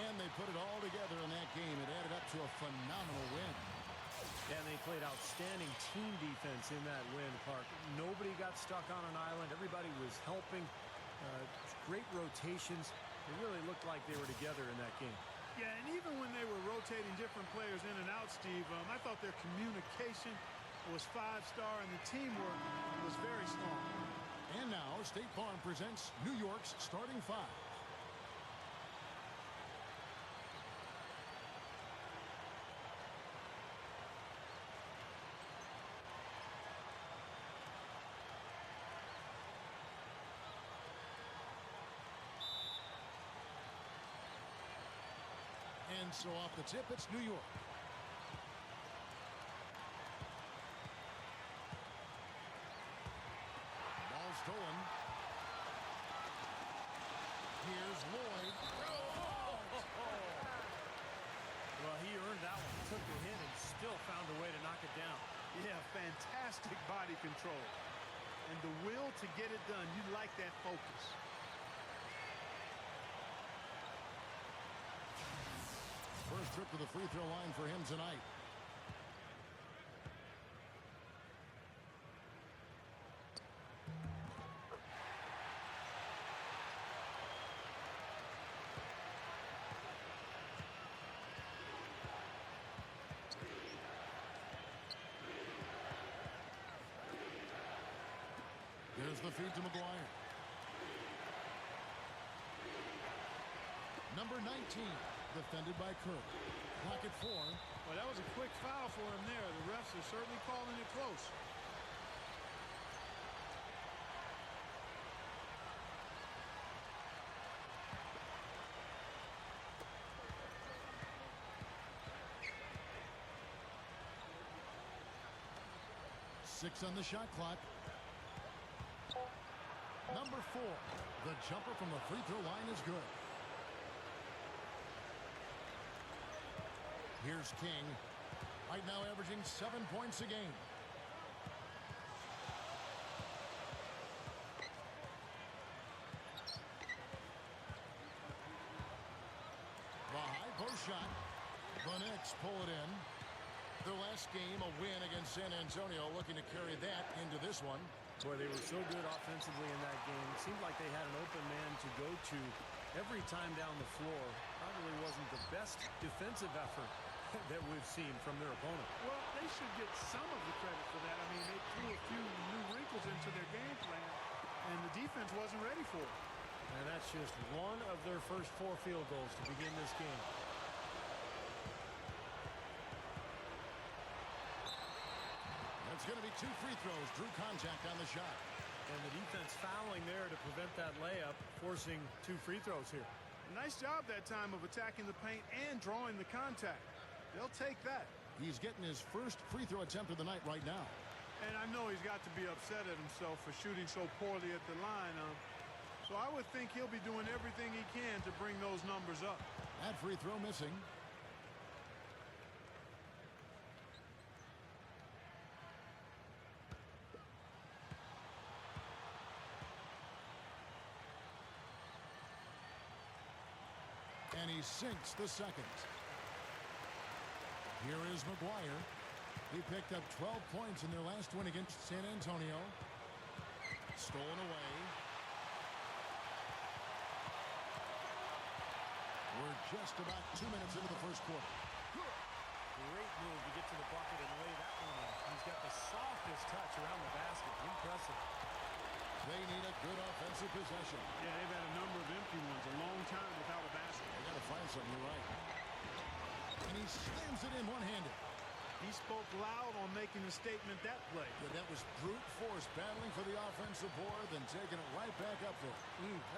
And they put it all together in that game. It added up to a phenomenal win. Yeah, and they played outstanding team defense in that win, Clark. Nobody got stuck on an island. Everybody was helping. Great rotations. It really looked like they were together in that game. Yeah, and even when they were rotating different players in and out, Steve, I thought their communication was five-star and the teamwork was very strong. And now State Farm presents New York's starting five. And so off the tip, it's New York. Ball stolen. Here's Lloyd. Well, he earned that one. Took the hit and still found a way to knock it down. Yeah, fantastic body control. And the will to get it done. You like that focus. First trip to the free throw line for him tonight. There's the feed to McGuire. Number 19, defended by Kirk. Clock at 4. Well, that was a quick foul for him there. The refs are certainly calling it close. Six on the shot clock. Number 4, the jumper from the free throw line is good. Here's King, right now averaging 7 points a game. The high post shot. The Knicks pull it in. Their last game, a win against San Antonio, looking to carry that into this one. Boy, they were so good offensively in that game. It seemed like they had an open man to go to every time down the floor. Probably wasn't the best defensive effort that we've seen from their opponent. Well, they should get some of the credit for that. I mean, they threw a few new wrinkles into their game plan, and the defense wasn't ready for it. And that's just one of their first 4 field goals to begin this game. It's going to be 2 free throws. Drew contact on the shot. And the defense fouling there to prevent that layup, forcing 2 free throws here. Nice job that time of attacking the paint and drawing the contact. They'll take that. He's getting his first free throw attempt of the night right now. And I know he's got to be upset at himself for shooting so poorly at the line. So I would think he'll be doing everything he can to bring those numbers up. That free throw missing. And he sinks the second. Here is McGuire. He picked up 12 points in their last win against San Antonio. Stolen away. We're just about 2 minutes into the first quarter. Great move to get to the bucket and lay that one in. He's got the softest touch around the basket. Impressive. They need a good offensive possession. Yeah, they've had a number of empty ones, a long time without a basket. They got to find something, you're right. And he slams it in one-handed. He spoke loud on making a statement that play. Yeah, that was brute force battling for the offensive board, then taking it right back up there.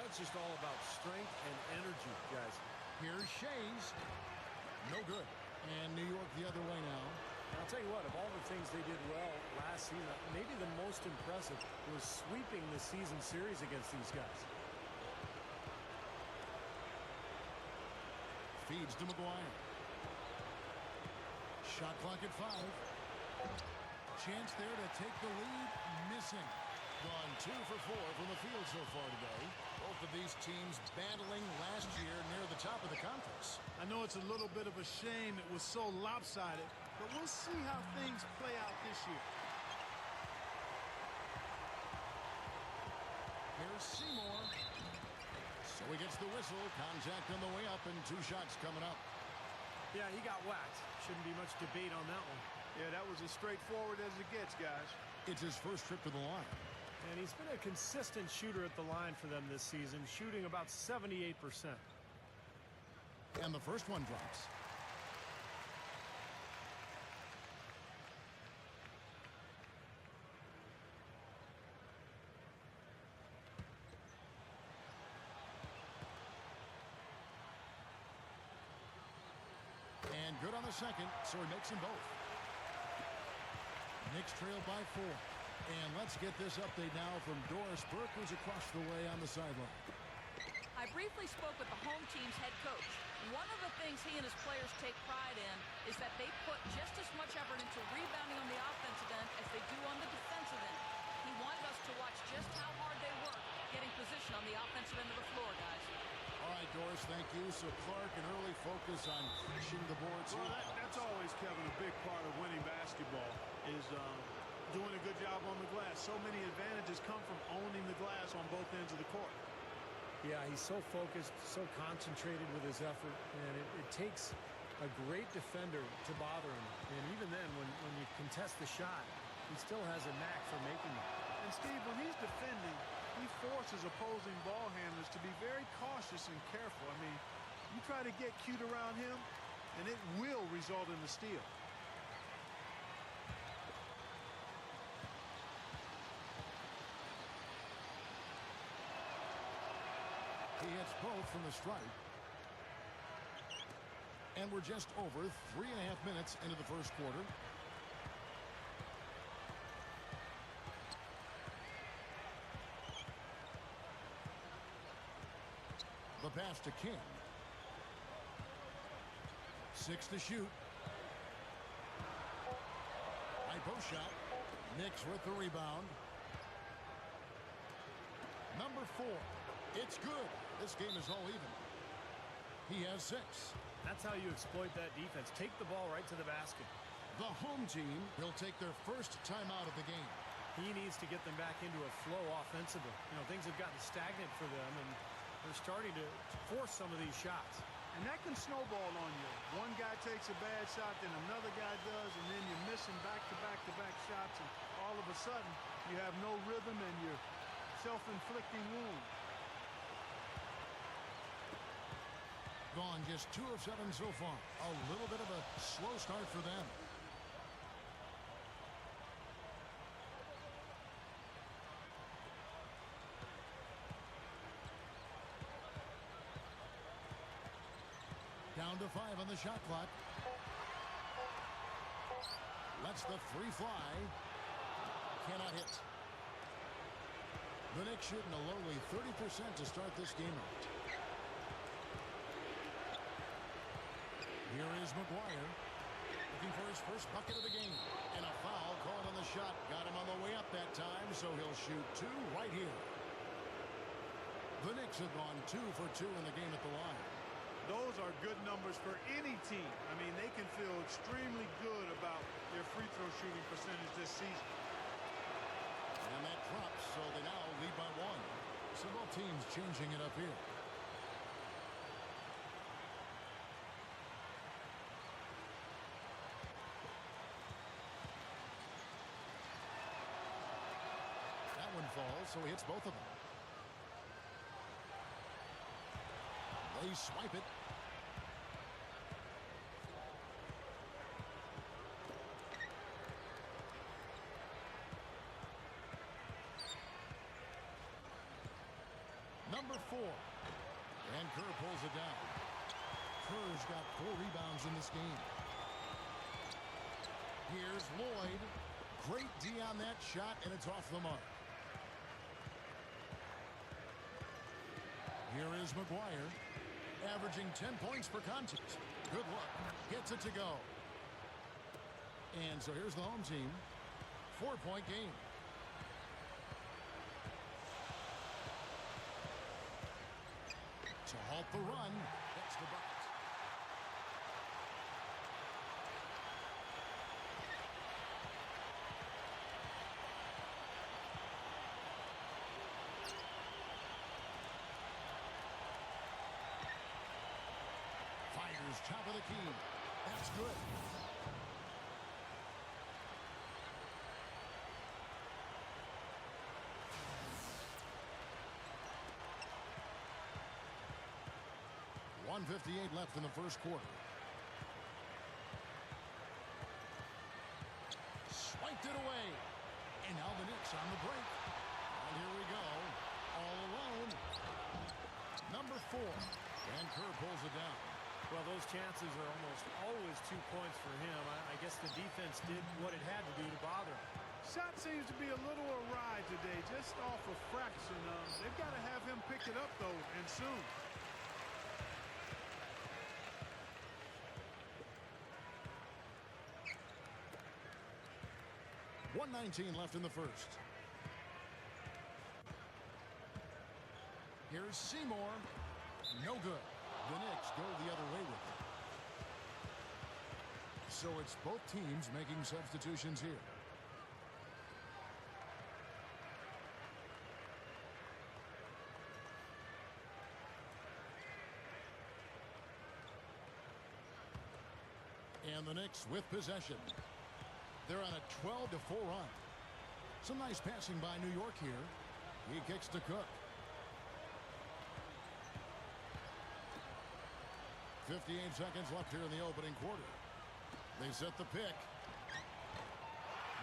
That's just all about strength and energy, guys. Here's Shays. No good. And New York the other way now. I'll tell you what, of all the things they did well last season, maybe the most impressive was sweeping the season series against these guys. Feeds to McGuire. Shot clock at 5. Chance there to take the lead. Missing. Gone 2 for 4 from the field so far today. Both Both of these teams battling last year near the top of the conference. I know it's a little bit of a shame it was so lopsided, but we'll see how things play out this year. Here's Seymour. So he gets the whistle. Contact on the way up and 2 shots coming up. Yeah, he got whacked. Shouldn't be much debate on that one. Yeah, that was as straightforward as it gets, guys. It's his first trip to the line. And he's been a consistent shooter at the line for them this season, shooting about 78%. And the first one drops. And good on the second, so he makes them both. Knicks trail by 4. And let's get this update now from Doris Burke, who's across the way on the sideline. I briefly spoke with the home team's head coach. One of the things he and his players take pride in is that they put just as much effort into rebounding on the offensive end as they do on the defensive end. He wanted us to watch just how hard they work getting position on the offensive end of the floor, guys. All right, Doris, thank you. So Clark, an early focus on crashing the boards. Well, that's always, Kevin, a big part of winning basketball is doing a good job on the glass. So many advantages come from owning the glass on both ends of the court. Yeah, he's so focused, so concentrated with his effort, and it takes a great defender to bother him. And even then, when you contest the shot, he still has a knack for making it. And, Steve, when he's defending, he forces opposing ball handlers to be very cautious and careful. I mean, you try to get cute around him, and it will result in the steal. He hits both from the stripe. And we're just over 3.5 minutes into the first quarter. The pass to King. 6 to shoot. High post shot. Knicks with the rebound. Number 4. It's good. This game is all even. He has 6. That's how you exploit that defense. Take the ball right to the basket. The home team will take their first timeout of the game. He needs to get them back into a flow offensively. You know, things have gotten stagnant for them, and they're starting to force some of these shots. And that can snowball on you. One guy takes a bad shot, then another guy does, and then you're missing back-to-back-to-back shots, and all of a sudden you have no rhythm and you're self-inflicting wound. Gone just 2 of 7 so far. A little bit of a slow start for them. Down to 5 on the shot clock. Lets the 3 fly. Cannot hit. The Knicks shooting a lowly 30% to start this game out. Here is McGuire, looking for his first bucket of the game. And a foul called on the shot. Got him on the way up that time, so he'll shoot 2 right here. The Knicks have gone 2 for 2 in the game at the line. Those are good numbers for any team. I mean, they can feel extremely good about their free throw shooting percentage this season. And that drops, so they now lead by 1. So both teams changing it up here. That one falls, so he hits both of them. They swipe it. Number 4. And Kerr pulls it down. Kerr's got 4 rebounds in this game. Here's Lloyd. Great D on that shot, and it's off the mark. Here is McGuire, averaging 10 points per contest. Good luck. Gets it to go. And so here's the home team. 4-point game. 4 points To halt the run, that's the bucket. Fires top of the key. That's good. .158 left in the first quarter. Swiped it away. And now the Knicks on the break. And here we go. All alone. Number 4. And Kerr pulls it down. Well, those chances are almost always 2 points for him. I guess the defense did what it had to do to bother him. Shot seems to be a little awry today, just off a fraction. They've got to have him pick it up, though, and soon. .119 left in the first. Here's Seymour. No good. The Knicks go the other way with it. So it's both teams making substitutions here. And the Knicks with possession. They're on a 12-4 run. Some nice passing by New York here. He kicks to Cook. 58 seconds left here in the opening quarter. They set the pick.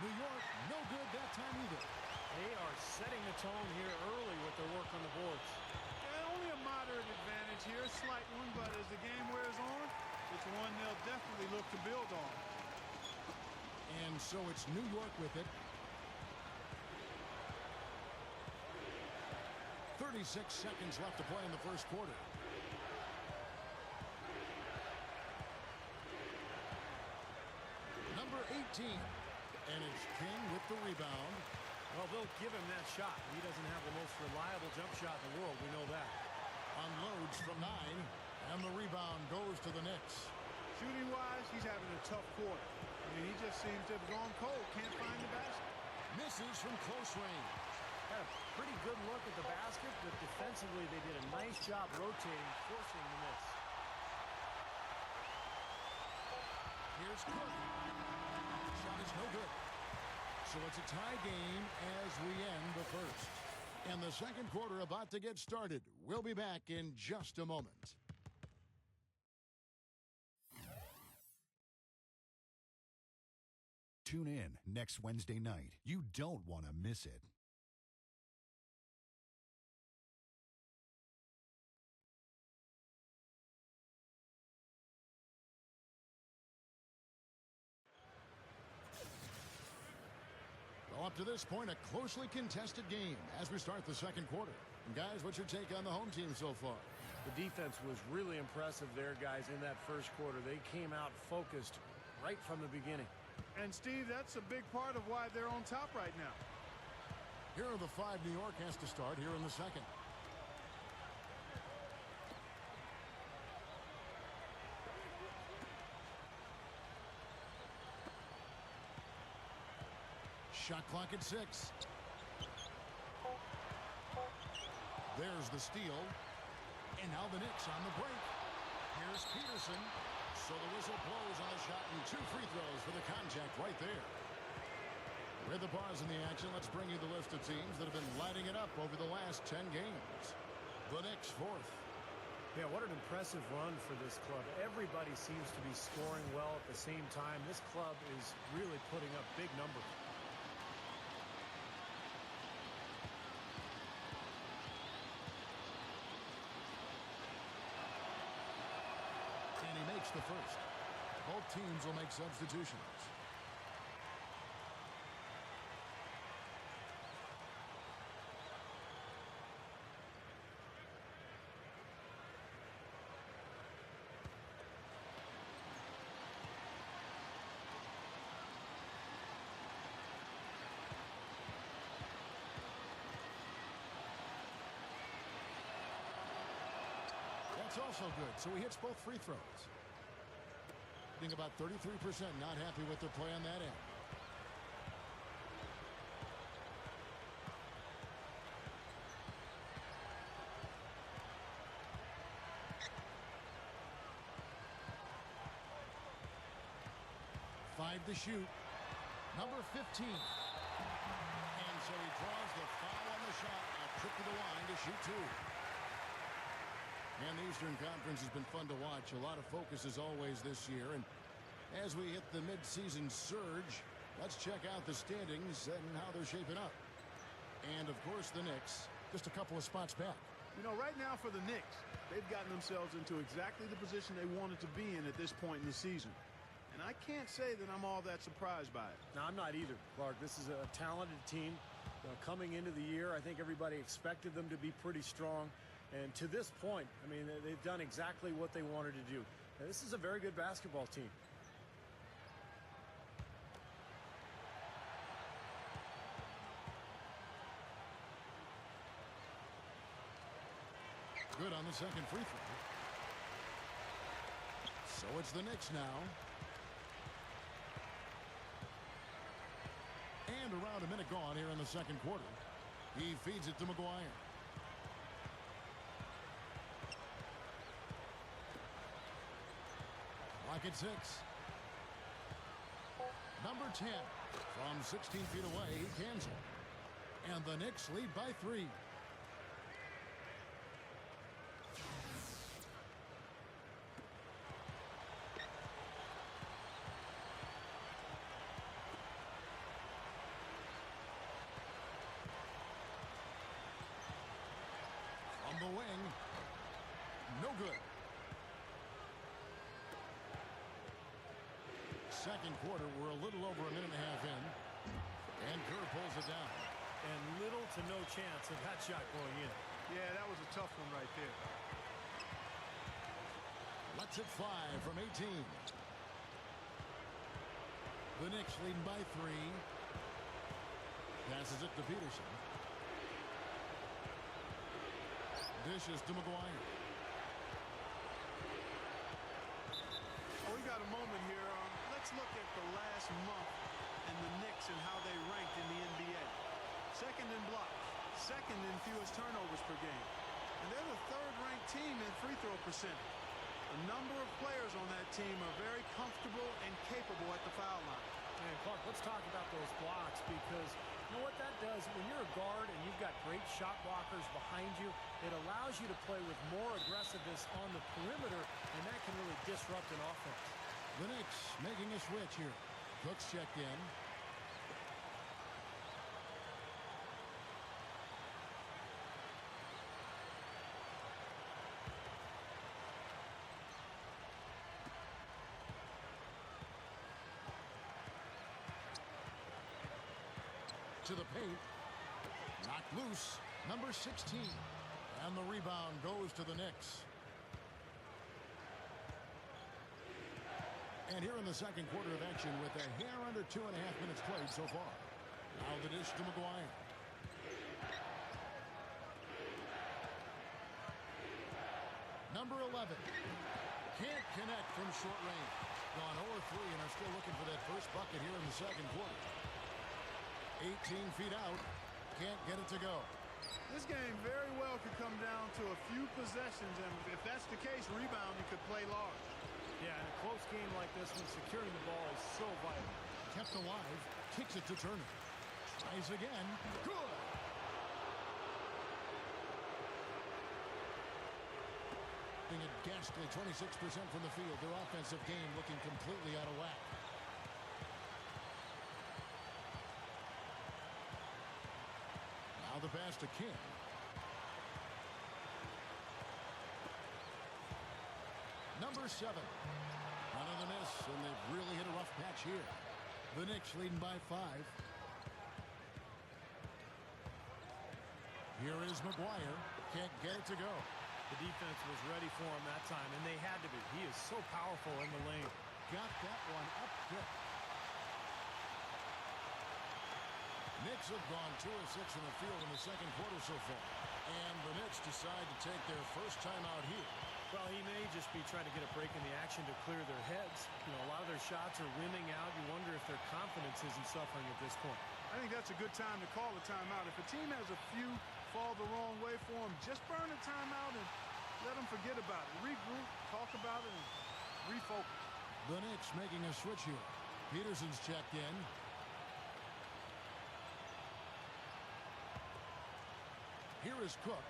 New York, no good that time either. They are setting the tone here early with their work on the boards. Yeah, only a moderate advantage here, a slight one, but as the game wears on, it's one they'll definitely look to build on. And so it's New York with it. 36 seconds left to play in the first quarter. Number 18. And it's King with the rebound. Well, they'll give him that shot. He doesn't have the most reliable jump shot in the world. We know that. Unloads from 9. And the rebound goes to the Knicks. Shooting-wise, he's having a tough quarter. I mean, he just seems to have gone cold. Can't find the basket. Misses from close range. Had a pretty good look at the basket, but defensively they did a nice job rotating, forcing the miss. Here's Cook. Shot is no good. So it's a tie game as we end the first. And the second quarter about to get started. We'll be back in just a moment. Tune in next Wednesday night. You don't want to miss it. Well, up to this point, a closely contested game as we start the second quarter. And guys, what's your take on the home team so far? The defense was really impressive there, guys, in that first quarter. They came out focused right from the beginning. And, Steve, that's a big part of why they're on top right now. Here are the 5 New York has to start here in the second. Shot clock at 6. There's the steal. And now the Knicks on the break. Here's Peterson. So the whistle blows on the shot and 2 free throws for the contact right there. With the pause in the action, let's bring you the list of teams that have been lighting it up over the last 10 games. The Knicks 4th. Yeah, what an impressive run for this club. Everybody seems to be scoring well at the same time. This club is really putting up big numbers. The first. Both teams will make substitutions. That's also good. So he hits both free throws. I think about 33% not happy with their play on that end. Five to shoot. Number 15. And so he draws the foul on the shot. A trip to the line to shoot two. And the Eastern Conference has been fun to watch. A lot of focus as always this year. And as we hit the midseason surge, let's check out the standings and how they're shaping up. And, of course, the Knicks, just a couple of spots back. You know, right now for the Knicks, they've gotten themselves into exactly the position they wanted to be in at this point in the season. And I can't say that I'm all that surprised by it. No, I'm not either, Clark. This is a talented team. Coming into the year, I think everybody expected them to be pretty strong. And to this point, I mean, they've done exactly what they wanted to do. Now, this is a very good basketball team. Good on the second free throw. So it's the Knicks now. And around a minute gone here in the second quarter. He feeds it to McGuire. Clock at 6. Number 10. From 16 feet away, he cans it. And the Knicks lead by 3. From the wing. No good. Second quarter, we're a little over a minute and a half in. And Kerr pulls it down. And little to no chance of that shot going in. Yeah, that was a tough one right there. Lets it fly from 18. The Knicks leading by 3. Passes it to Peterson. Dishes to McGuire. Oh, we got a moment here. Let's look at the last month and the Knicks and how they ranked in the NBA. Second in blocks, second in fewest turnovers per game. And they're the third-ranked team in free throw percentage. A number of players on that team are very comfortable and capable at the foul line. And Clark, let's talk about those blocks, because you know what that does? When you're a guard and you've got great shot blockers behind you, it allows you to play with more aggressiveness on the perimeter, and that can really disrupt an offense. The Knicks making a switch here. Cook's checked in. To the paint. Knocked loose. Number 16. And the rebound goes to the Knicks. And here in the second quarter of action with a hair under 2.5 minutes played so far. Now the dish to McGuire. Number 11. Can't connect from short range. Gone 0-3 and are still looking for that first bucket here in the second quarter. 18 feet out. Can't get it to go. This game very well could come down to a few possessions, and if that's the case, rebounding could play large. Yeah, in a close game like this one, securing the ball is so vital. Kept alive. Kicks it to Turner. Tries again. Good. Being a ghastly 26% from the field. Their offensive game looking completely out of whack. Now the pass to King. Number 7. Another miss, and they've really hit a rough patch here. The Knicks leading by 5. Here is McGuire. Can't get it to go. The defense was ready for him that time, and they had to be. He is so powerful in the lane. Got that one up quick. Knicks have gone 2 of 6 in the field in the second quarter so far. And the Knicks decide to take their first time out here. Well, he may just be trying to get a break in the action to clear their heads. You know, a lot of their shots are rimming out. You wonder if their confidence isn't suffering at this point. I think that's a good time to call a timeout. If a team has a few fall the wrong way for them, just burn a timeout and let them forget about it. Regroup, talk about it, and refocus. The Knicks making a switch here. Peterson's checked in. Here is Cook.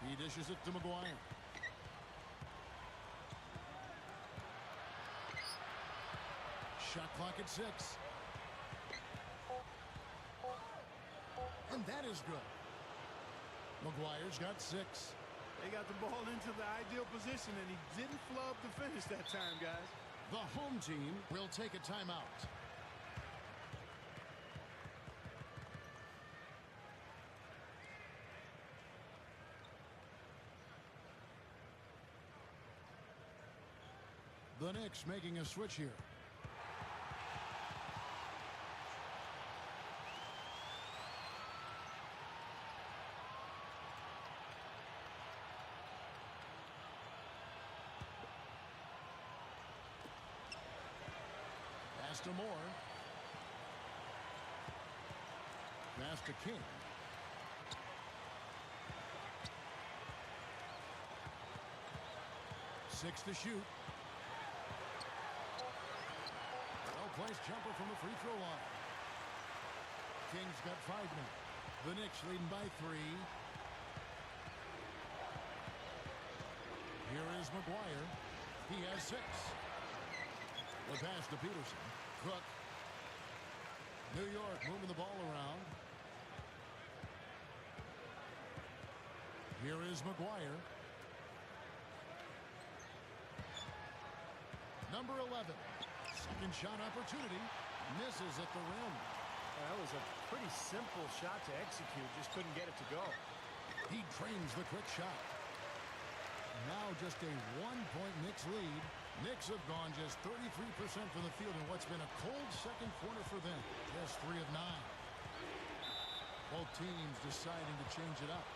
He dishes it to McGuire. Shot clock at 6. And that is good. McGuire's got 6. They got the ball into the ideal position, and he didn't flub the finish that time, guys. The home team will take a timeout. The Knicks making a switch here. Pass to Moore. Pass to King. Six to shoot. Well-placed jumper from the free throw line. King's got 5 now. The Knicks leading by 3. Here is McGuire. He has 6. The pass to Peterson. Cook. New York moving the ball around. Here is McGuire. Number 11. Second shot opportunity. Misses at the rim. That was a pretty simple shot to execute. Just couldn't get it to go. He trains the quick shot. Now just a 1-point Knicks lead. Knicks have gone just 33% from the field in what's been a cold second quarter for them. Just 3 of 9. Both teams deciding to change it up.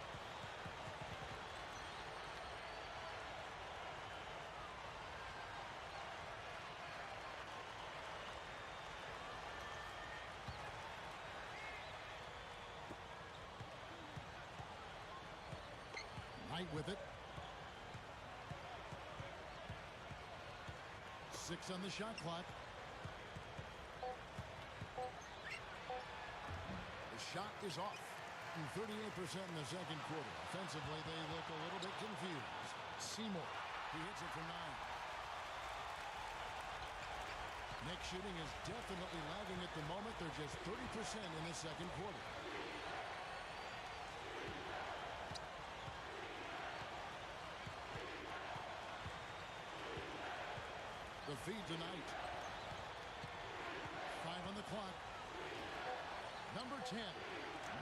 Knight with it. 6 on the shot clock. The shot is off. 38% in the second quarter. Offensively, they look a little bit confused. Seymour, he hits it from 9. Knicks shooting is definitely lagging at the moment. They're just 30% in the second quarter. The feed tonight. 5 on the clock. Number 10.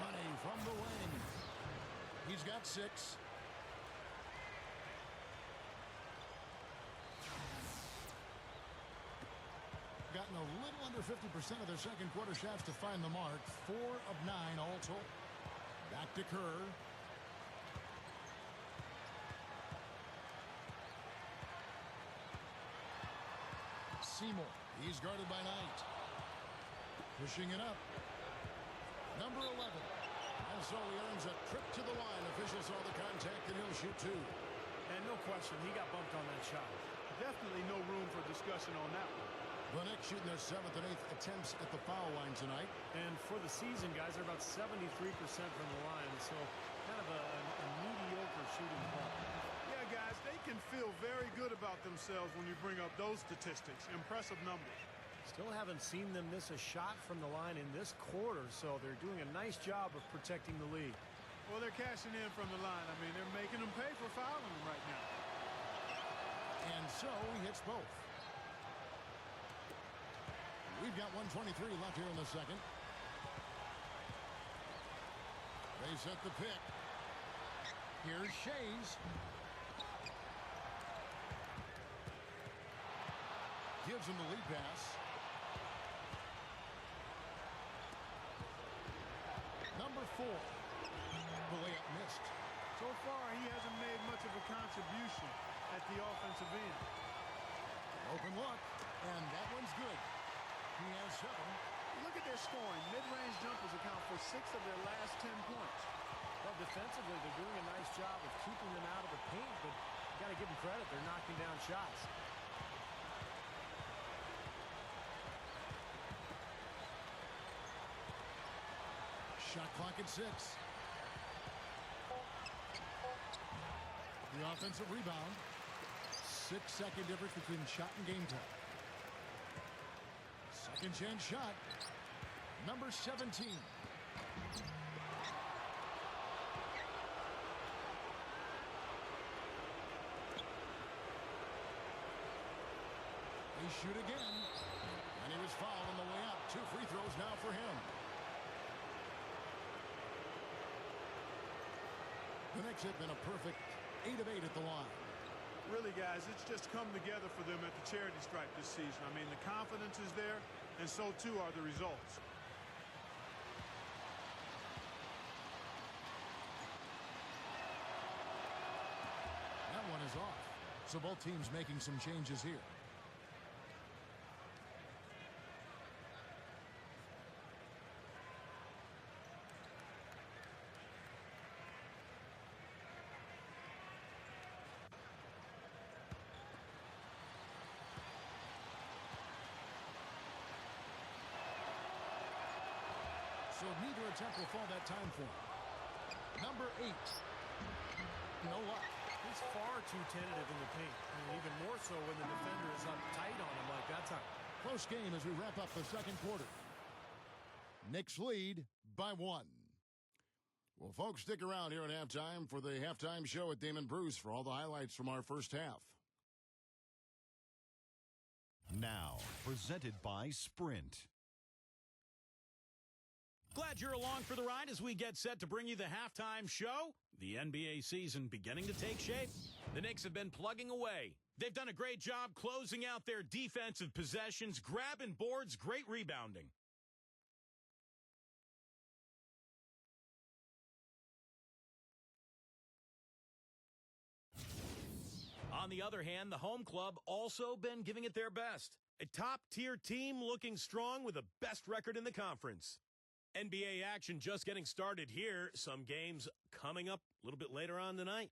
Money from the wing. He's got 6. Gotten a little under 50% of their second quarter shots to find the mark. 4 of 9 all told. Back to Kerr. Seymour. He's guarded by Knight. Pushing it up. Number 11. And so he earns a trip to the line. Officials saw the contact and he'll shoot 2. And no question, he got bumped on that shot. Definitely no room for discussion on that one. The Knicks shooting their 7th and 8th attempts at the foul line tonight. And for the season, guys, they're about 73% from the line. So kind of a mediocre shooting ball. Yeah, guys, they can feel very good about themselves when you bring up those statistics. Impressive numbers. Still haven't seen them miss a shot from the line in this quarter, so they're doing a nice job of protecting the lead. Well, they're cashing in from the line. I mean, they're making them pay for fouling them right now. And so he hits both. We've got 1:23 left here in the second. They set the pick. Here's Shays. Gives him the lead pass. Number 4. The layup missed. So far, he hasn't made much of a contribution at the offensive end. Open look, and that one's good. He has 7. Look at their scoring. Mid-range jumpers account for 6 of their last 10 points. Well, defensively, they're doing a nice job of keeping them out of the paint, but you got to give them credit. They're knocking down shots. Shot clock at 6. The offensive rebound. 6-second difference between shot and game time. Second chance shot. Number 17. They shoot again. And he was fouled on the way up. 2 free throws now for him. The Knicks have been a perfect 8 of 8 at the line. Really, guys, it's just come together for them at the charity stripe this season. I mean, the confidence is there, and so too are the results. That one is off. So both teams making some changes here. So neither attempt will fall that time for him. Number 8. No luck. He's far too tentative in the paint, and even more so when the defender is up tight on him like that time. Close game as we wrap up the second quarter. Knicks lead by 1. Well, folks, stick around here at halftime for the halftime show at Damon Bruce for all the highlights from our first half. Now, presented by Sprint. Glad you're along for the ride as we get set to bring you the halftime show. The NBA season beginning to take shape. The Knicks have been plugging away. They've done a great job closing out their defensive possessions, grabbing boards, great rebounding. On the other hand, the home club also been giving it their best. A top-tier team looking strong with the best record in the conference. NBA action just getting started here. Some games coming up a little bit later on tonight.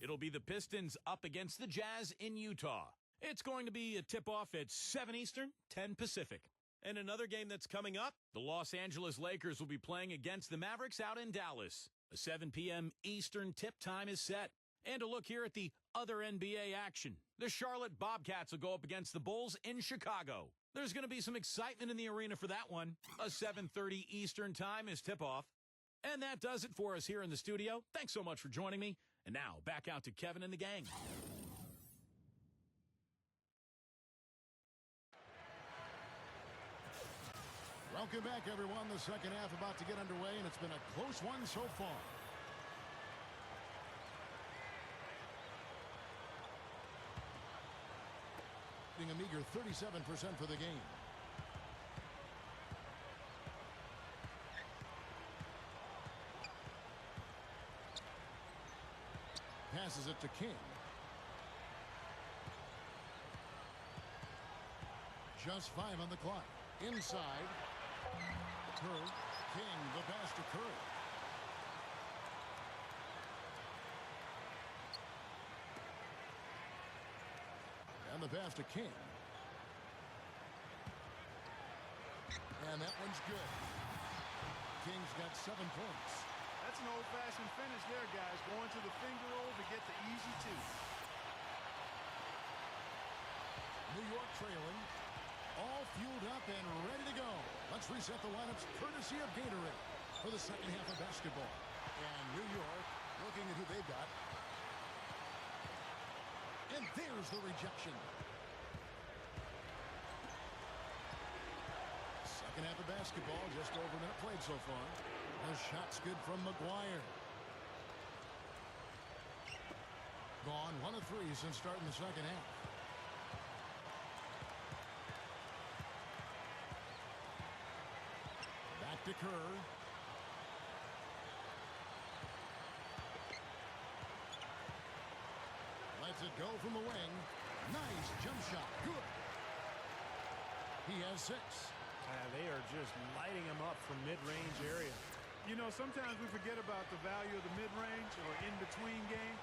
It'll be the Pistons up against the Jazz in Utah. It's going to be a tip-off at 7 Eastern, 10 Pacific. And another game that's coming up, the Los Angeles Lakers will be playing against the Mavericks out in Dallas. A 7 p.m. Eastern tip time is set. And a look here at the other NBA action. The Charlotte Bobcats will go up against the Bulls in Chicago. There's going to be some excitement in the arena for that one. A 7:30 Eastern time is tip-off. And that does it for us here in the studio. Thanks so much for joining me. And now, back out to Kevin and the gang. Welcome back, everyone. The second half about to get underway, and it's been a close one so far. A meager 37% for the game. Passes it to King. Just 5 on the clock. Inside. Curry. King, the pass to Curry. And the pass to King. And that one's good. King's got 7 points. That's an old-fashioned finish there, guys. Going to the finger roll to get the easy 2. New York trailing. All fueled up and ready to go. Let's reset the lineups courtesy of Gatorade for the second half of basketball. And New York looking at who they've got. And there's the rejection. Second half of basketball, just over a minute played so far. The shot's good from McGuire. Gone 1 of 3 since starting the second half. to Kerr. Lets it go from the wing. Nice jump shot. Good. He has 6. They are just lighting him up from mid-range area. You know, sometimes we forget about the value of the mid-range or in-between game.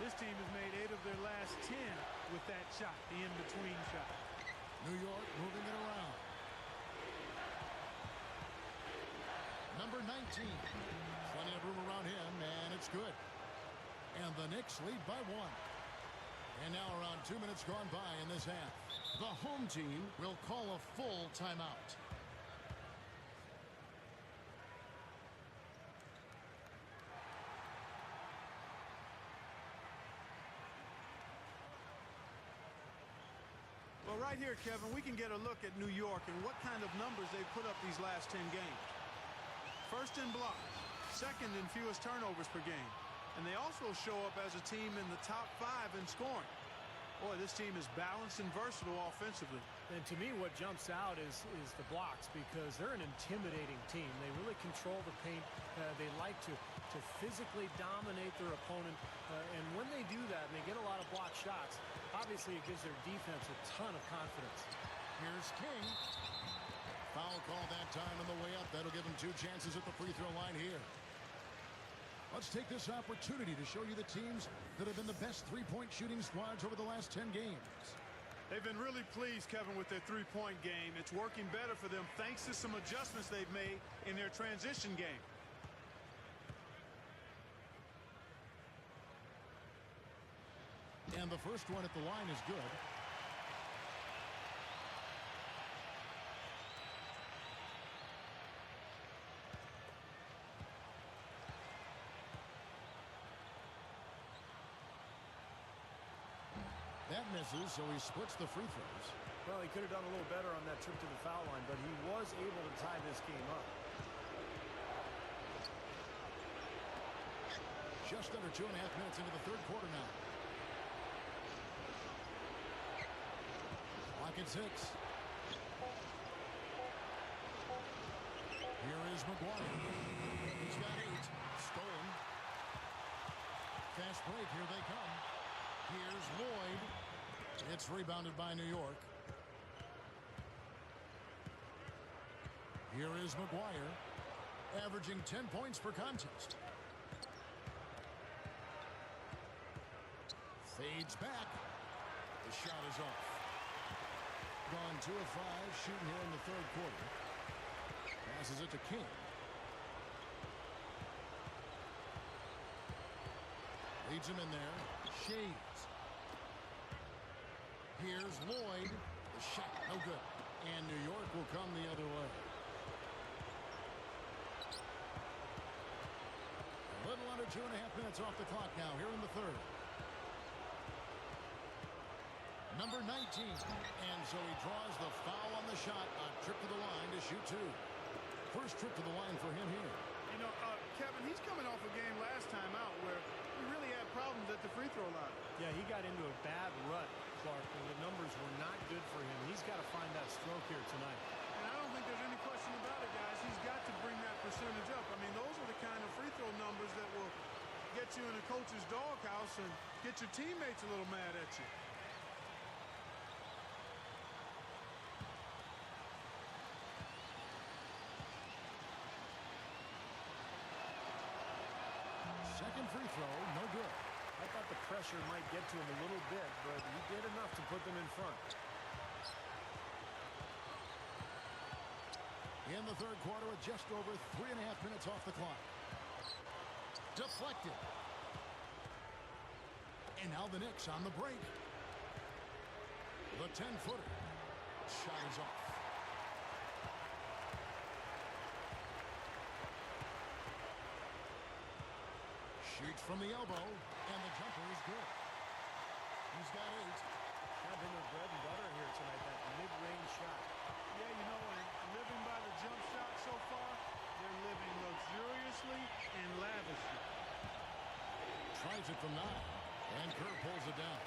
This team has made 8 of their last 10 with that shot, the in-between shot. New York moving it around. Number 19. Plenty of room around him, and it's good. And the Knicks lead by 1. And now around 2 minutes gone by in this half. The home team will call a full timeout. Well, right here, Kevin, we can get a look at New York and what kind of numbers they've put up these last 10 games. First in blocks, second in fewest turnovers per game. And they also show up as a team in the top 5 in scoring. Boy, this team is balanced and versatile offensively. And to me, what jumps out is the blocks, because they're an intimidating team. They really control the paint. They like to physically dominate their opponent. And when they do that and they get a lot of block shots, obviously it gives their defense a ton of confidence. Here's King. Foul call that time on the way up. That'll give him 2 chances at the free throw line here. Let's take this opportunity to show you the teams that have been the best three-point shooting squads over the last 10 games. They've been really pleased, Kevin, with their three-point game. It's working better for them thanks to some adjustments they've made in their transition game. And the first one at the line is good. That misses, so he splits the free throws. Well, he could have done a little better on that trip to the foul line, but he was able to tie this game up. Just under 2.5 minutes into the third quarter now. Clock at 6. Here is McGuire. He's got 8. Stolen. Fast break. Here they come. Here's Lloyd. It's rebounded by New York. Here is McGuire, averaging 10 points per contest. Fades back. The shot is off. Gone 2 of 5 shooting here in the third quarter. Passes it to King. Leads him in there. Shades. Here's Lloyd. The shot, no good. And New York will come the other way. A little under 2.5 minutes off the clock now here in the third. Number 19. And so he draws the foul on the shot. A trip to the line to shoot 2. First trip to the line for him here. You know, Kevin, he's coming off a game last time out where he really had problems at the free throw line. Yeah, he got into a bad rut, Clark, and the numbers were not good for him. He's got to find that stroke here tonight. And I don't think there's any question about it, guys. He's got to bring that percentage up. I mean, those are the kind of free throw numbers that will get you in a coach's doghouse and get your teammates a little mad at you. Second free throw, no good. I thought the pressure might get to him a little bit, but he did enough to put them in front. In the third quarter with just over 3.5 minutes off the clock. Deflected. And now the Knicks on the break. The 10-footer. Shot is off. Shoots from the elbow, and the jumper is good. He's got 8. Kind of been their bread and butter here tonight, that mid-range shot. Yeah, you know, and living by the jump shot so far, they're living luxuriously and lavishly. Tries it from 9, and Kerr pulls it down.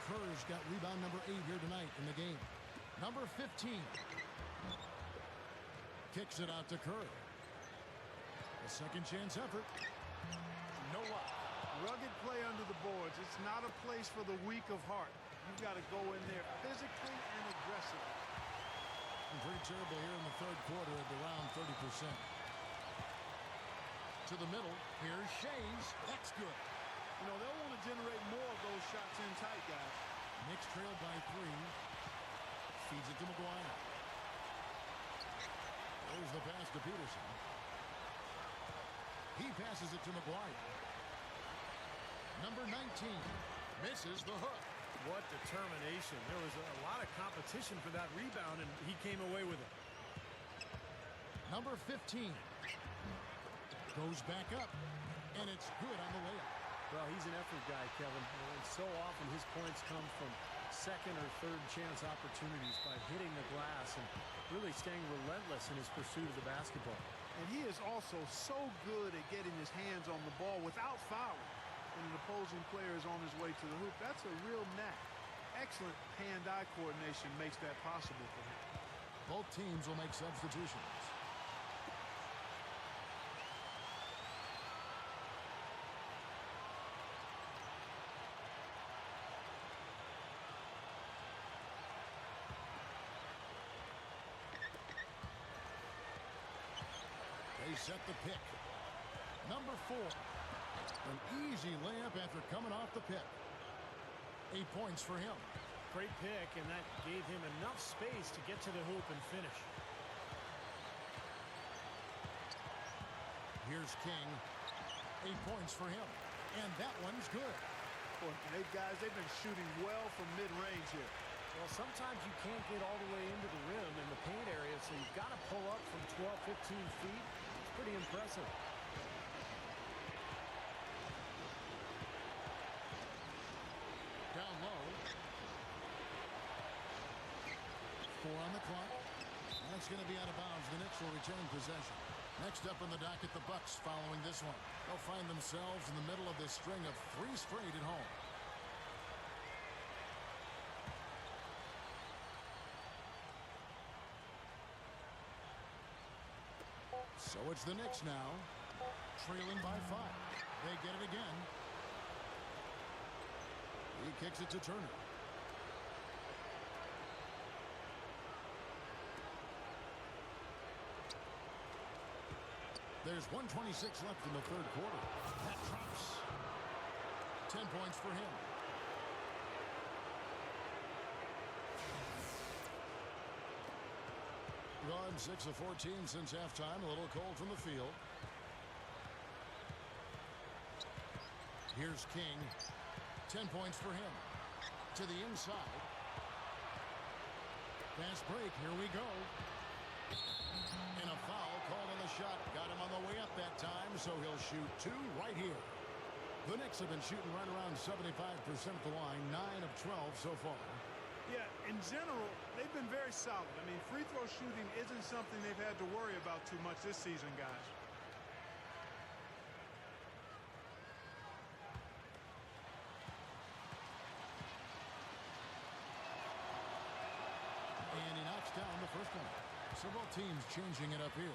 Kerr's got rebound number 8 here tonight in the game. Number 15. Kicks it out to Kerr. A second chance effort. No luck. Rugged play under the boards. It's not a place for the weak of heart. You've got to go in there physically and aggressively. Pretty terrible here in the third quarter at around 30%. To the middle. Here's Shays. That's good. You know, they'll want to generate more of those shots in tight, guys. Knicks trailed by 3. Feeds it to McGuire. There's the pass to Peterson. He passes it to McGuire. Number 19 misses the hook. What determination. There was a lot of competition for that rebound, and he came away with it. Number 15 goes back up, and it's good on the layup. Well, he's an effort guy, Kevin. And so often his points come from second or third chance opportunities by hitting the glass and really staying relentless in his pursuit of the basketball. And he is also so good at getting his hands on the ball without fouling. When an opposing player is on his way to the hoop, that's a real knack. Excellent hand-eye coordination makes that possible for him. Both teams will make substitutions. They set the pick. Number 4. An easy layup after coming off the pick. 8 points for him. Great pick, and that gave him enough space to get to the hoop and finish. Here's King. 8 points for him. And that one's good. Boy, they've been shooting well from mid-range here. Well, sometimes you can't get all the way into the rim in the paint area, so you've got to pull up from 12, 15 feet. It's pretty impressive. Down low. 4 on the clock. That's going to be out of bounds. The Knicks will retain possession. Next up on the docket, the Bucks following this one. They'll find themselves in the middle of this string of 3 straight at home. So it's the Knicks now, trailing by 5. They get it again. He kicks it to Turner. There's 1:26 left in the third quarter. That drops. 10 points for him. Gone 6 of 14 since halftime. A little cold from the field. Here's King. 10 points for him. To the inside. Fast break. Here we go. And a foul called on the shot. Got him on the way up that time, so he'll shoot 2 right here. The Knicks have been shooting right around 75% at the line. 9 of 12 so far. Yeah, in general, they've been very solid. I mean, free throw shooting isn't something they've had to worry about too much this season, guys. And he knocks down the first one. So both teams changing it up here.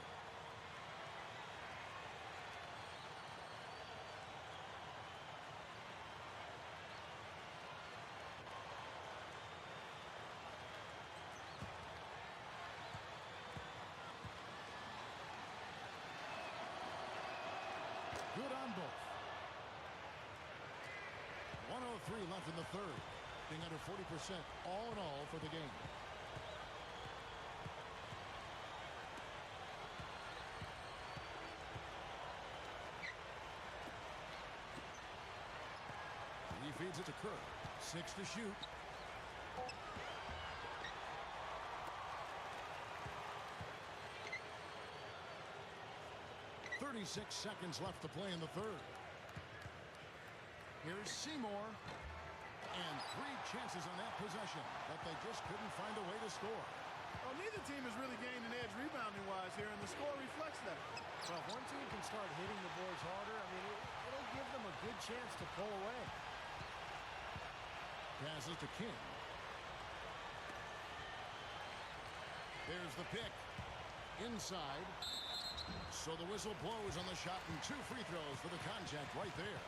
Good on both. 1:03 left in the third. Being under 40% all in all for the game. He feeds it to Kerr. 6 to shoot. .36 seconds left to play in the third. Here's Seymour. And 3 chances on that possession, but they just couldn't find a way to score. Well, neither team has really gained an edge rebounding-wise here, and the score reflects that. Well, if one team can start hitting the boards harder, I mean, it'll give them a good chance to pull away. Passes to King. There's the pick. Inside. So the whistle blows on the shot and 2 free throws for the contact right there.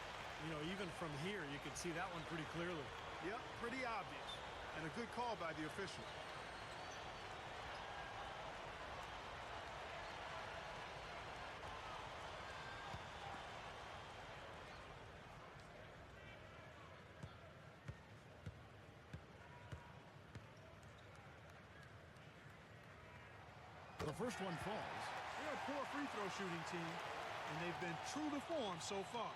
You know, even from here, you can see that one pretty clearly. Yep, pretty obvious. And a good call by the official. The first one falls. They're a poor free throw shooting team, and they've been true to form so far.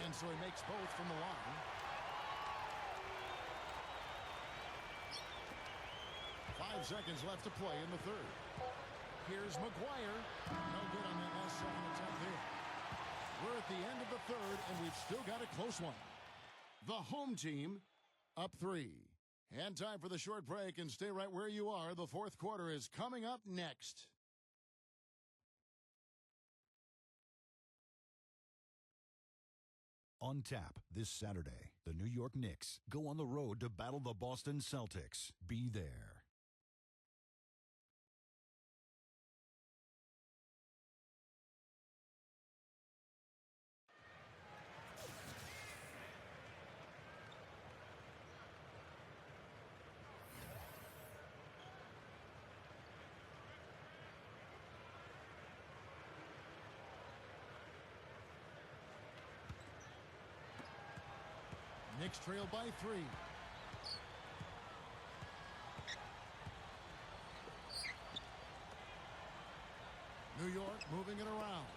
And so he makes both from the line. 5 seconds left to play in the third. Here's McGuire. No good on that last second attempt there. We're at the end of the third, and we've still got a close one. The home team up 3. And time for the short break, and stay right where you are. The fourth quarter is coming up next. On tap this Saturday, the New York Knicks go on the road to battle the Boston Celtics. Be there. Knicks trail by 3. New York moving it around.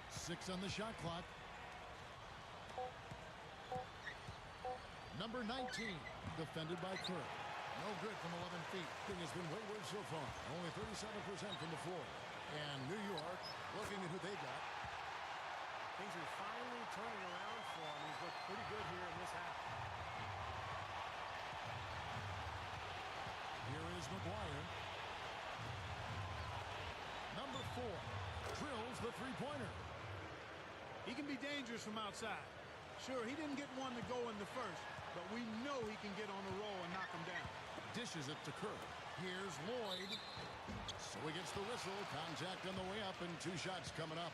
6 on the shot clock. Number 19, defended by Kerr. No good from 11 feet. Thing has been wayward so far. Only 37% from the floor. And New York looking at who they got. Things are finally turning around for him. He's looked pretty good here in this half. Here is McGuire. Number 4 drills the three-pointer. He can be dangerous from outside. Sure, he didn't get one to go in the first, but we know he can get on the roll and knock him down. Dishes it to Kerr. Here's Lloyd. So he gets the whistle. Contact on the way up, and 2 shots coming up.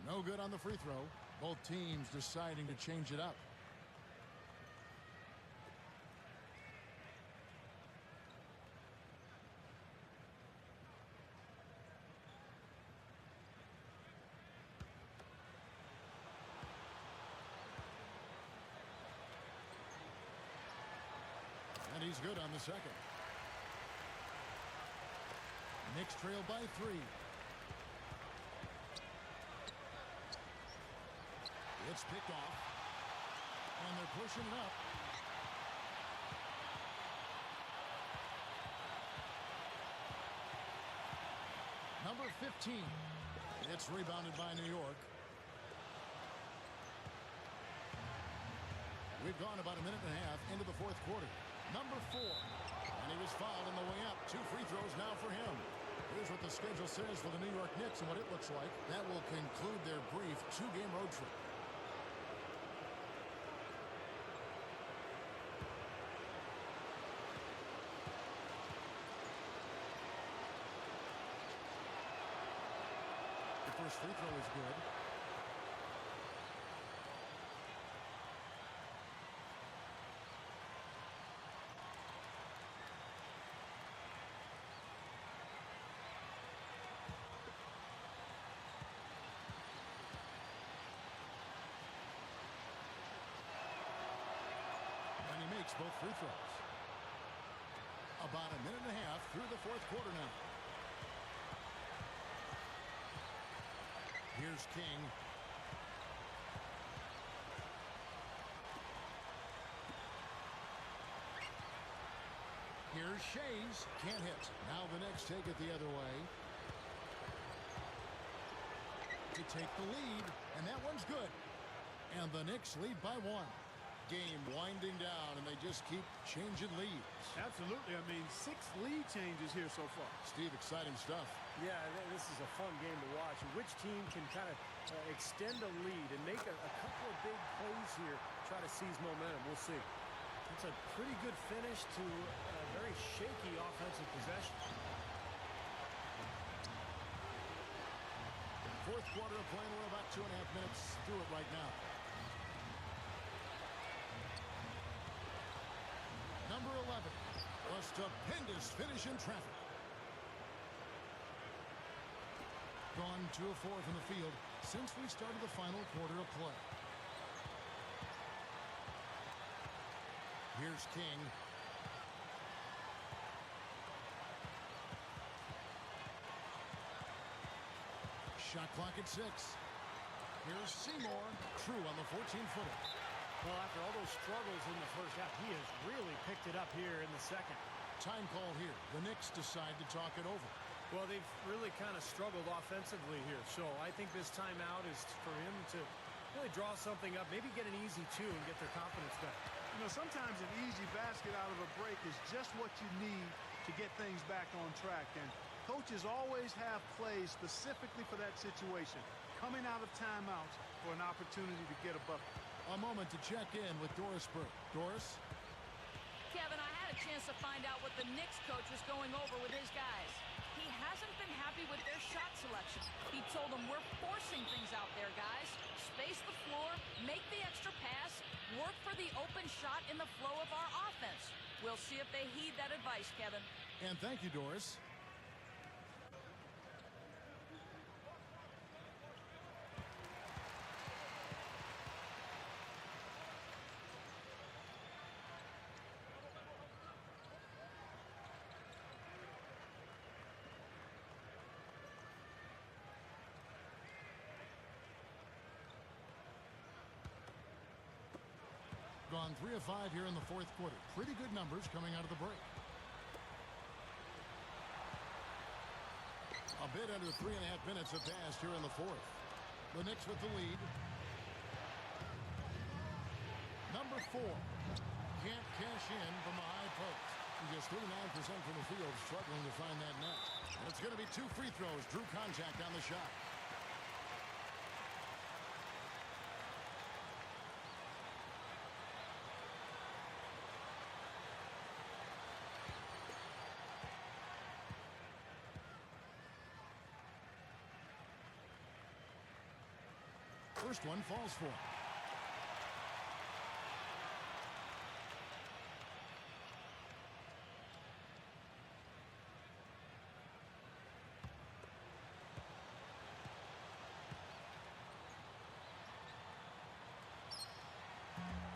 No good on the free throw. Both teams deciding to change it up. And he's good on the second. Knicks trail by 3. It's picked off. And they're pushing it up. Number 15. It's rebounded by New York. We've gone about a minute and a half into the fourth quarter. Number 4. And he was fouled on the way up. 2 free throws now for him. Here's what the schedule says for the New York Knicks and what it looks like. That will conclude their brief 2-game road trip. First free throw is good. And he makes both free throws. About a minute and a half through the fourth quarter now. Here's King. Here's Shays. Can't hit. Now the Knicks take it the other way. To take the lead, and that one's good. And the Knicks lead by 1. Game winding down, and they just keep changing leads. Absolutely. I mean, 6 lead changes here so far. Steve, exciting stuff. Yeah, this is a fun game to watch. Which team can kind of extend a lead and make a couple of big plays here, try to seize momentum. We'll see. It's a pretty good finish to a very shaky offensive possession. Fourth quarter of play, we're about 2.5 minutes through it right now. Number 11, a stupendous finish in traffic. Gone 2 of 4 from the field since we started the final quarter of play. Here's King. Shot clock at 6. Here's Seymour. True on the 14-footer. Well, after all those struggles in the first half, he has really picked it up here in the second. Time call here. The Knicks decide to talk it over. Well, they've really kind of struggled offensively here, so I think this timeout is for him to really draw something up, maybe get an easy 2 and get their confidence back. You know, sometimes an easy basket out of a break is just what you need to get things back on track. And coaches always have plays specifically for that situation, coming out of timeouts for an opportunity to get a bucket. A moment to check in with Doris Burke. Doris? Kevin, I had a chance to find out what the Knicks coach was going over with his guys. He hasn't been happy with their shot selection. He told them, we're forcing things out there, guys. Space the floor, make the extra pass, work for the open shot in the flow of our offense. We'll see if they heed that advice, Kevin. And thank you, Doris. Gone 3 of 5 here in the fourth quarter. Pretty good numbers coming out of the break. A bit under 3.5 minutes have passed here in the fourth. The Knicks with the lead. Number 4. Can't cash in from the high post. Just 39% from the field, struggling to find that net. And it's going to be 2 free throws. Drew contact on the shot. First one falls for him.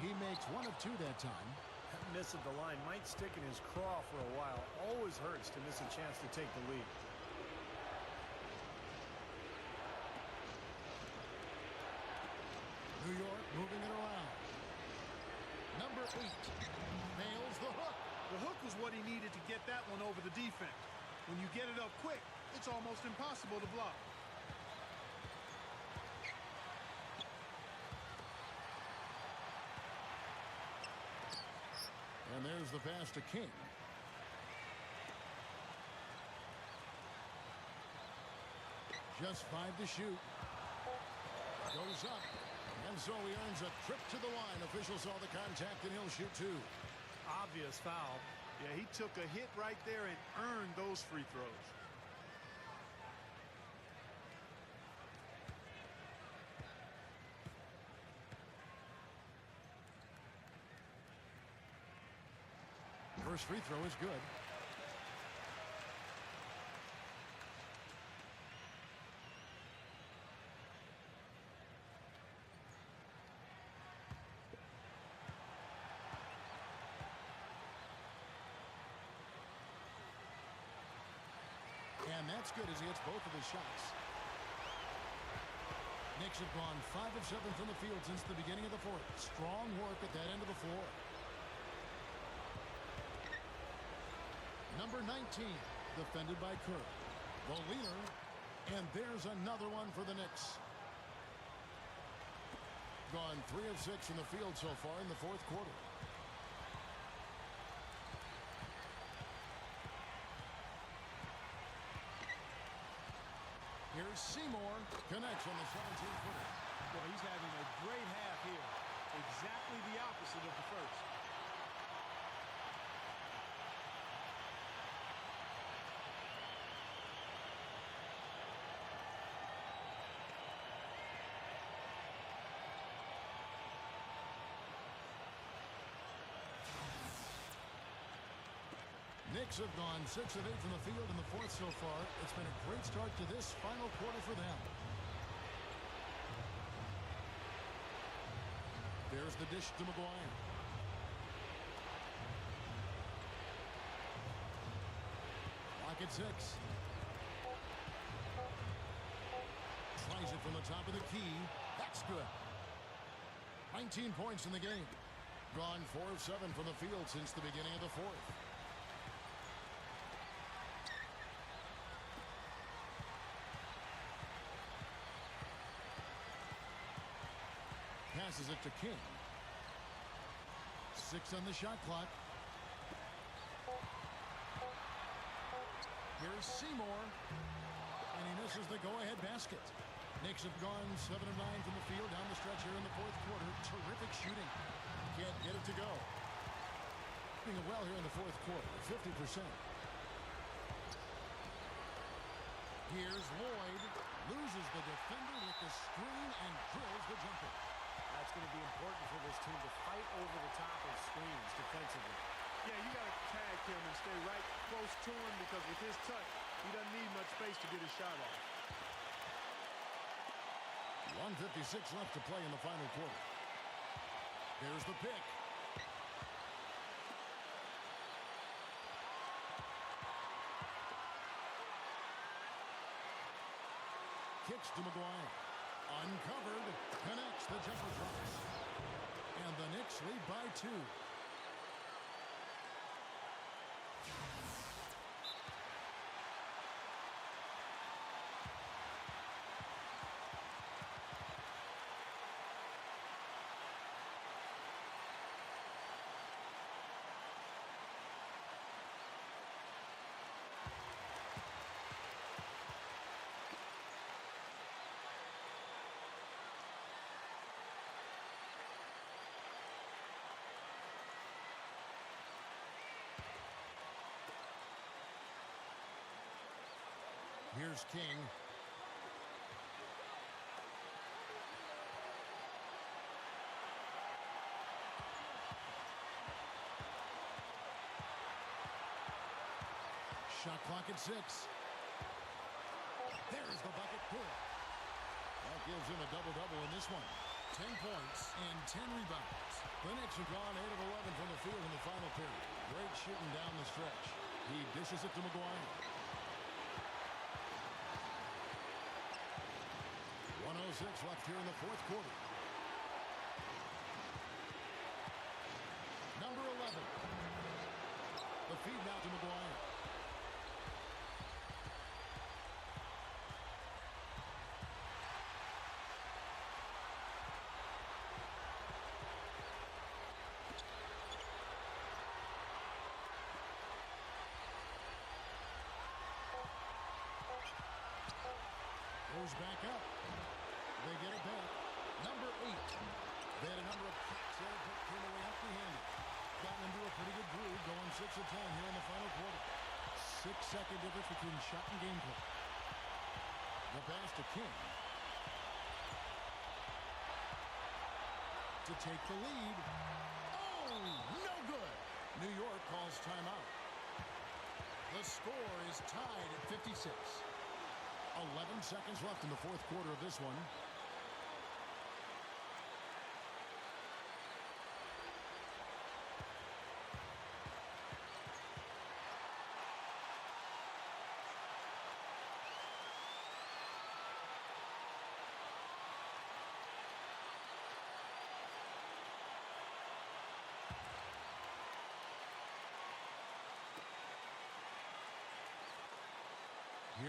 He makes 1 of 2 that time. That miss at the line might stick in his craw for a while. Always hurts to miss a chance to take the lead. New York moving it around. Number 8 nails the hook. The hook was what he needed to get that one over the defense. When you get it up quick, it's almost impossible to block. And there's the pass to King. Just 5 to shoot. Goes up. And so he earns a trip to the line. Officials saw the contact, and he'll shoot 2. Obvious foul. Yeah, he took a hit right there and earned those free throws. First free throw is good. And that's good as he hits both of his shots. Knicks have gone 5 of 7 from the field since the beginning of the fourth. Strong work at that end of the floor. Number 19, defended by Kerr. The leader, and there's another one for the Knicks. Gone 3 of 6 in the field so far in the fourth quarter. Here's Seymour. Connects on the 17-footer. Well, he's having a great half here. Exactly the opposite of the first. Knicks have gone 6 of 8 from the field in the fourth so far. It's been a great start to this final quarter for them. There's the dish to McGuire. Lock at 6. Tries it from the top of the key. That's good. 19 points in the game. Gone 4 of 7 from the field since the beginning of the fourth. Passes it to King. 6 on the shot clock. Here's Seymour. And he misses the go-ahead basket. Knicks have gone 7 of 9 from the field down the stretch here in the fourth quarter. Terrific shooting. Can't get it to go. Doing well here in the fourth quarter. 50%. Here's Lloyd. Loses the defender with the screen and drills the jumper. That's going to be important for this team to fight over the top of screens defensively. Yeah, you got to tag him and stay right close to him because with his touch, he doesn't need much space to get his shot off. 1:56 left to play in the final quarter. There's the pick. Kicks to McGuire. Uncovered. Connects. The jumper drops. And the Knicks lead by 2. Here's King. Shot clock at 6. There's the bucket. Good. That gives him a double-double in this one. 10 points and 10 rebounds. The Knicks have gone 8 of 11 from the field in the final period. Great shooting down the stretch. He dishes it to McGuire. 1:06 left here in the fourth quarter. Number 11. The feed now to McGuire. Goes back up. They get it back. Number 8. They had a number of kicks there, but came away empty-handed. Gotten into a pretty good groove, going 6 of 10 here in the final quarter. 6-second difference between shot and gameplay. The pass to King. To take the lead. Oh, no good. New York calls timeout. The score is tied at 56. 11 seconds left in the fourth quarter of this one.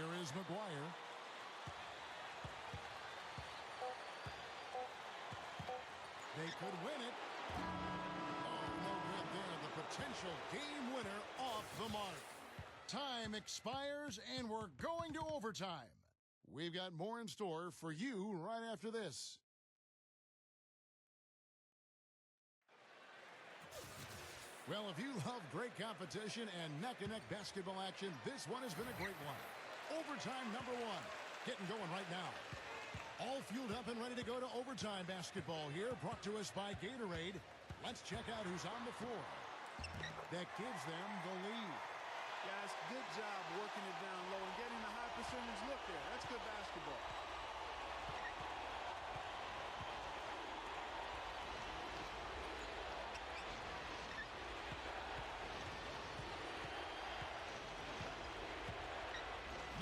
Here is McGuire. They could win it. Oh, no good there. The potential game winner off the mark. Time expires, and we're going to overtime. We've got more in store for you right after this. Well, if you love great competition and neck-and-neck basketball action, this one has been a great one. Overtime number one. Getting going right now. All fueled up and ready to go to overtime basketball here, brought to us by Gatorade. Let's check out who's on the floor. That gives them the lead. Guys, good job working it down low and getting a high percentage look there. That's good basketball.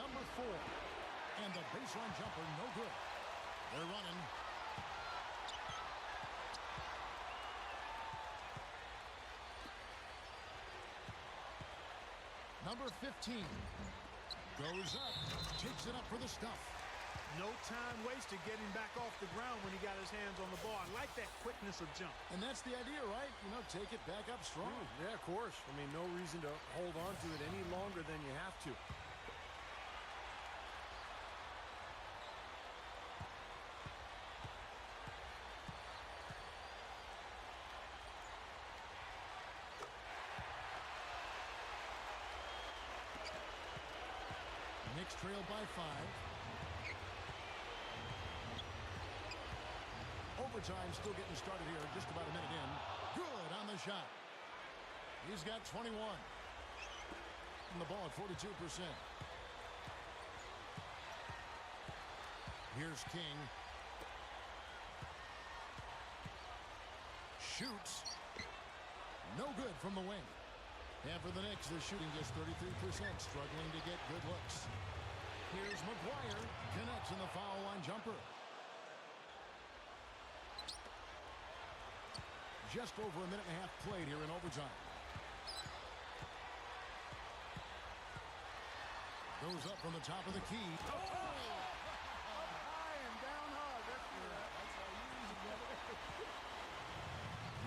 Number 4. And the baseline jumper, no good. They're running. Number 15 goes up, takes it up for the stuff. No time wasted getting back off the ground when he got his hands on the ball. I like that quickness of jump. And that's the idea, right? You know, take it back up strong. Yeah, of course. I mean, no reason to hold on to it any longer than you have to. Knicks trail by 5. Overtime still getting started here, just about a minute in. Good on the shot. He's got 21. And the ball at 42%. Here's King. Shoots. No good from the wing. And for the Knicks, they're shooting just 33%, struggling to get good looks. Here's McGuire, connects in the foul line jumper. Just over a minute and a half played here in overtime. Goes up from the top of the key. Up high and down hard. That's how you use it.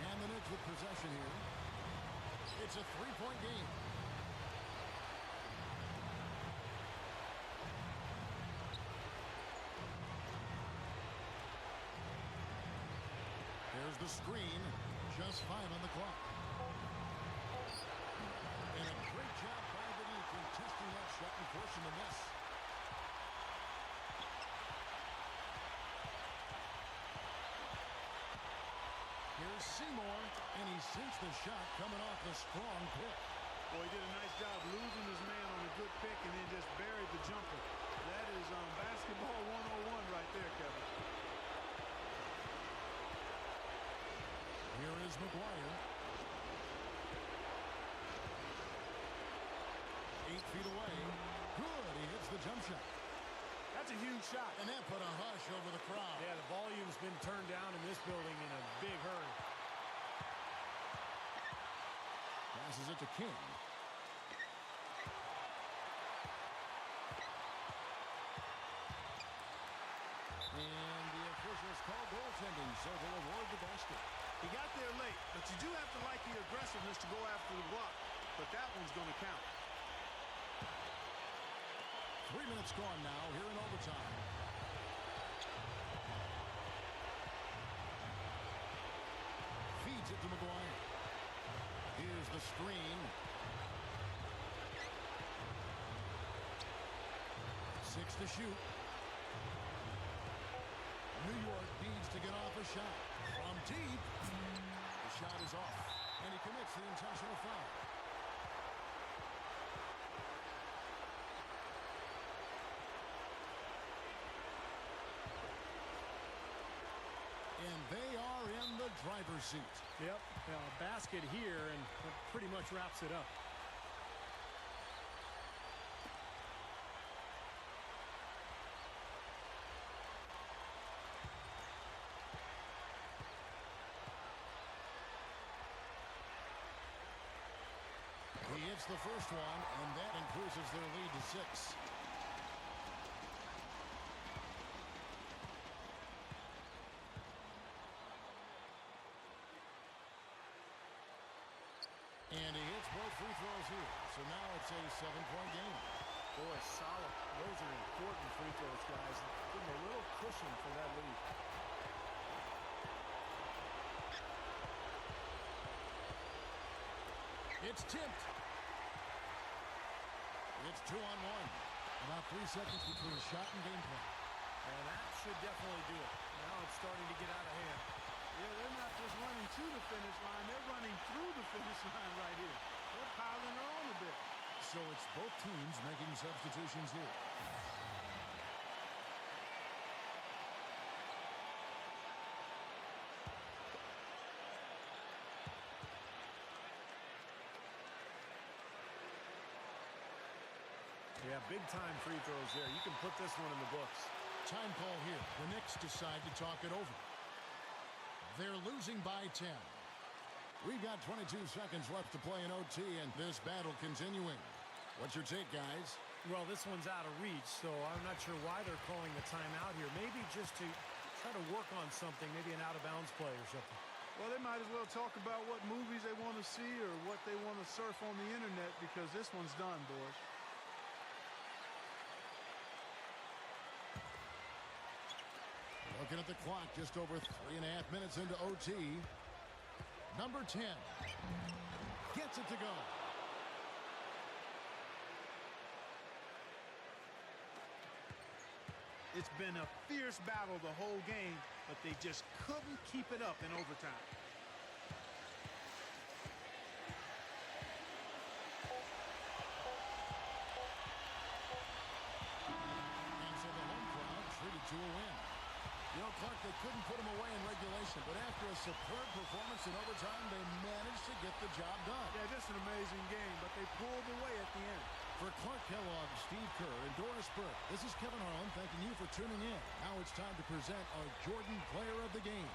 And the Knicks with possession here. It's a three-point game. There's the screen. Just 5 on the clock. And a great job by the Knicks contesting that shot and forcing the miss. Here's Seymour, and he sinks the shot coming off the strong pick. Boy, he did a nice job losing his man on a good pick and then just buried the jumper. That is basketball 101 right there, Kevin. Here is McGuire. 8 feet away. Good. He hits the jump shot. That's a huge shot. And that put a hush over the crowd. Yeah, the volume's been turned down in this building in a big hurry. Passes it to King. And the officials call goaltending, so they'll award the basket. He got there late, but you do have to like the aggressiveness to go after the block. But that one's going to count. 3 minutes gone now here in overtime. Feeds it to McGuire. Here's the screen. 6 to shoot. New York needs to get off a shot. From deep. The shot is off. And he commits the intentional foul. And they are in the driver's seat. Yep, basket here, and that pretty much wraps it up. He hits the first one, and that increases their lead to 6. both free throws here. So now it's a 7-point game. Boy, solid. Those are important free throws, guys. Give them a little cushion for that lead. It's tipped. It's 2-on-1. About 3 seconds between shot and game play. And that should definitely do it. Now it's starting to get out of hand. Yeah, they're not just running to the finish line. They're running through the finish line right here. They're piling her on a bit. So it's both teams making substitutions here. Yeah, big-time free throws there. You can put this one in the books. Time call here. The Knicks decide to talk it over. They're losing by 10. We've got 22 seconds left to play in OT, and this battle continuing. What's your take, guys? Well, this one's out of reach, so I'm not sure why they're calling the timeout here. Maybe just to try to work on something, maybe an out-of-bounds play or something. Well, they might as well talk about what movies they want to see or what they want to surf on the internet, because this one's done, boys. Looking at the clock, just over 3.5 minutes into OT. Number 10 gets it to go. It's been a fierce battle the whole game, but they just couldn't keep it up in overtime. And so the home crowd treated to a win. You know, Clark, they couldn't put him away in regulation, but after a superb performance in overtime, they managed to get the job done. Yeah, just an amazing game, but they pulled away at the end. For Clark Kellogg, Steve Kerr, and Doris Burke, this is Kevin Harlan thanking you for tuning in. Now it's time to present our Jordan Player of the Game.